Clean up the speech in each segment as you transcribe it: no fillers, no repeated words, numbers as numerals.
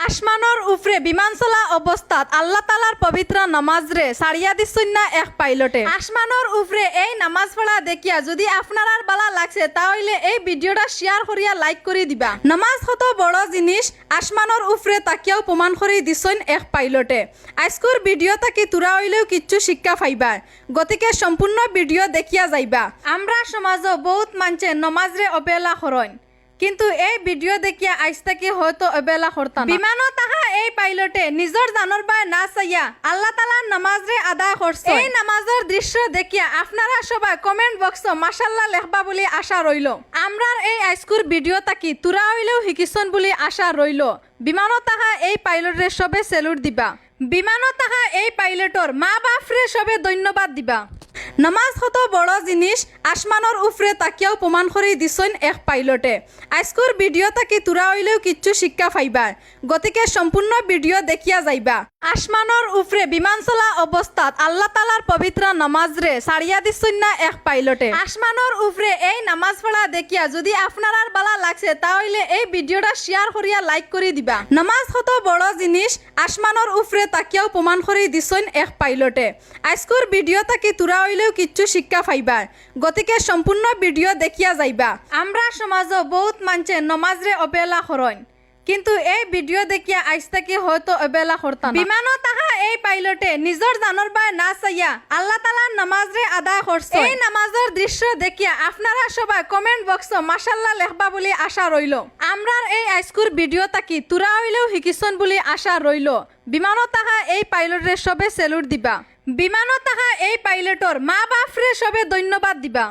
আসমানোর উফরে বিমান চলা অবস্থাত আল্লাহ তালার পবিত্র নামাজ রে সারিয়া দিচ্ছেন না এক পাইলটে। আসমানোর উফরে এই নামাজ পড়া দেখিয়া যদি আপনার বালা লাগছে তাহলে এই ভিডিওটা শেয়ার করিয়া লাইক করে দিবা। নামাজ কত বড় জিনিস আসমানোর উফরে তাকিয়াও প্রমাণ করে দিচ্ছেন এক পাইলটে। আজকের ভিডিও তাকি তুরা হইলেও কিচ্ছু শিক্ষা পাইবা, গতিকে সম্পূর্ণ ভিডিও দেখিয়া যাইবা। আমরা সমাজও বহুত মানছে নমাজ রে অবহেলা করেন, কিন্তু এই ভিডিও দেখিয়া আজ থেকে হয়তো অবহেলা করতাম। বিমানও তাহা এই পাইলটে নিজের জানর বাই না চাইয়া আল্লাহ তালার নামাজ রে আদায় করছে। এই নামাজের দৃশ্য দেখিয়া আপনারা সবাই কমেন্ট বক্স মাশাল্লাহ লেখবা বলে আশা রইল। আমরার এই আজকের ভিডিও তাকি তুরা হইলেও শিকিছন বলে আশা রইল। বিমানও তাহা এই পাইলটরে সবে সেলুট দিবা। বিমানও তাহা এই পাইলটর মা বাপরে সবে ধন্যবাদ দিবা। নামাজ কত বড় জিনিস আসমানোর উফরে তাকিয়াও প্রমাণ করে দিচ্ছেন এক পাইলটে। আজকের ভিডিও তাকি তুরা হইলেও কিচ্ছু শিক্ষা পাইবা, গতিকে সম্পূর্ণ ভিডিও দেখিয়া যাইবা। আসমানোর উফরে বিমান চলা অবস্থাত আল্লাহ তালার পবিত্র নামাজ রে সারিয়া দিচ্ছেন না এক পাইলটে। আসমানোর উফরে এই নামাজ পড়া দেখিয়া যদি আপনার বালা লাগছে তাহলে এই ভিডিওটা শেয়ার করিয়া লাইক করে দিবা। নামাজ কত বড় জিনিস আসমানোর উফরে তাকিয়াও প্রমাণ করে দিচ্ছেন এক পাইলটে। আজকের ভিডিও তাকি তুরা হইলেও কিচ্ছু শিক্ষা পাইবা, গতিকে সম্পূর্ণ ভিডিও দেখিয়া যাইবা। আমরা সমাজও বহুত মানছে নমাজ রে অবহেলা করেন, কিন্তু এই ভিডিও দেখিয়া আজ থেকে হয়তো অবহেলা করতাম। বিমানও তাহা এই পাইলটে নিজের জানর বাই না চাইয়া আল্লাহ তালার নামাজ রে আদায় করছে। এই নামাজের দৃশ্য দেখিয়া আপনারা সবাই কমেন্ট বক্স মাশাল্লাহ লেখবা বলে আশা রইল। আমরার এই আজকের ভিডিও তাকি তুরা হইলেও শিকিছন বলে আশা রইল। বিমানও তাহা এই পাইলটরে সবে সেলুট দিবা। বিমানও তাহা এই পাইলটর মা বাপরে সবে ধন্যবাদ দিবা।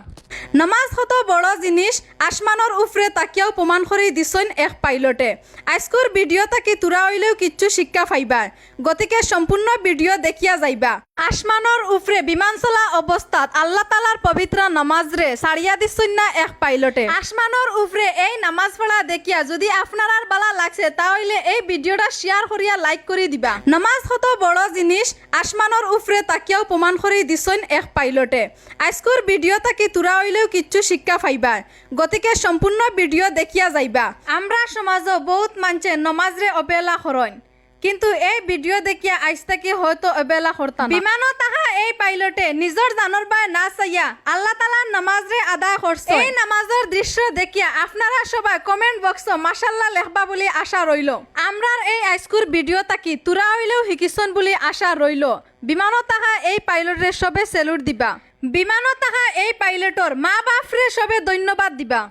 নামাজ কত বড় জিনিস আসমানোর উফরে তাকিয়াও প্রমাণ করে দিচ্ছেন এক পাইলটে। আজকের ভিডিও তাকি তুরা হইলেও কিচ্ছু শিক্ষা পাইবা, গতিকে সম্পূর্ণ ভিডিও দেখিয়া যাইবা। আসমানোর উফরে বিমান চলা অবস্থাত আল্লাহ তালার পবিত্র নামাজ রে সারিয়া দিচ্ছেন না এক পাইলটে। আসমানোর উফরে এই নামাজ পড়া দেখিয়া যদি আপনার বালা লাগছে তাহলে এই ভিডিওটা শেয়ার করিয়া লাইক করে দিবা। নামাজ কত বড় জিনিস আসমানোর উফরে তাকিয়াও প্রমাণ করে দিচ্ছেন এক পাইলটে। আজকের ভিডিও তাকি তুরা হইলেও কিচ্ছু শিক্ষা পাইবা, গতিকে সম্পূর্ণ ভিডিও দেখিয়া যাইবা। আমরা সমাজও বহুত মানছে নমাজ রে অবহেলা করেন, কিন্তু এই ভিডিও দেখিয়া আজ থেকে হয়তো অবহেলা করতাম। বিমানও তাহা এই পাইলটে নিজের জানর বাই না চাইয়া আল্লাহ তালার নামাজ রে আদায় করছে। এই নামাজের দৃশ্য দেখিয়া আপনারা সবাই কমেন্ট বক্স মাশাল্লাহ লেখবা বলে আশা রইল। আমরার এই আজকের ভিডিও তাকি তুরা হইলেও শিকিছন বলে আশা রইল। বিমানও তাহা এই পাইলটরে সবে সেলুট দিবা। বিমানও তাহা এই পাইলটর মা বাপরে সবে ধন্যবাদ দিবা।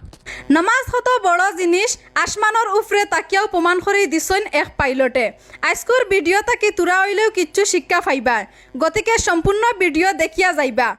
নামাজ কত বড় জিনিস আসমানোর উফরে তাকিয়াও প্রমাণ করে দিচ্ছেন এক পাইলটে। আজকের ভিডিও তাকি তুরা হইলেও কিচ্ছু শিক্ষা পাইবা, গতিকে সম্পূর্ণ ভিডিও দেখিয়া যাইবা।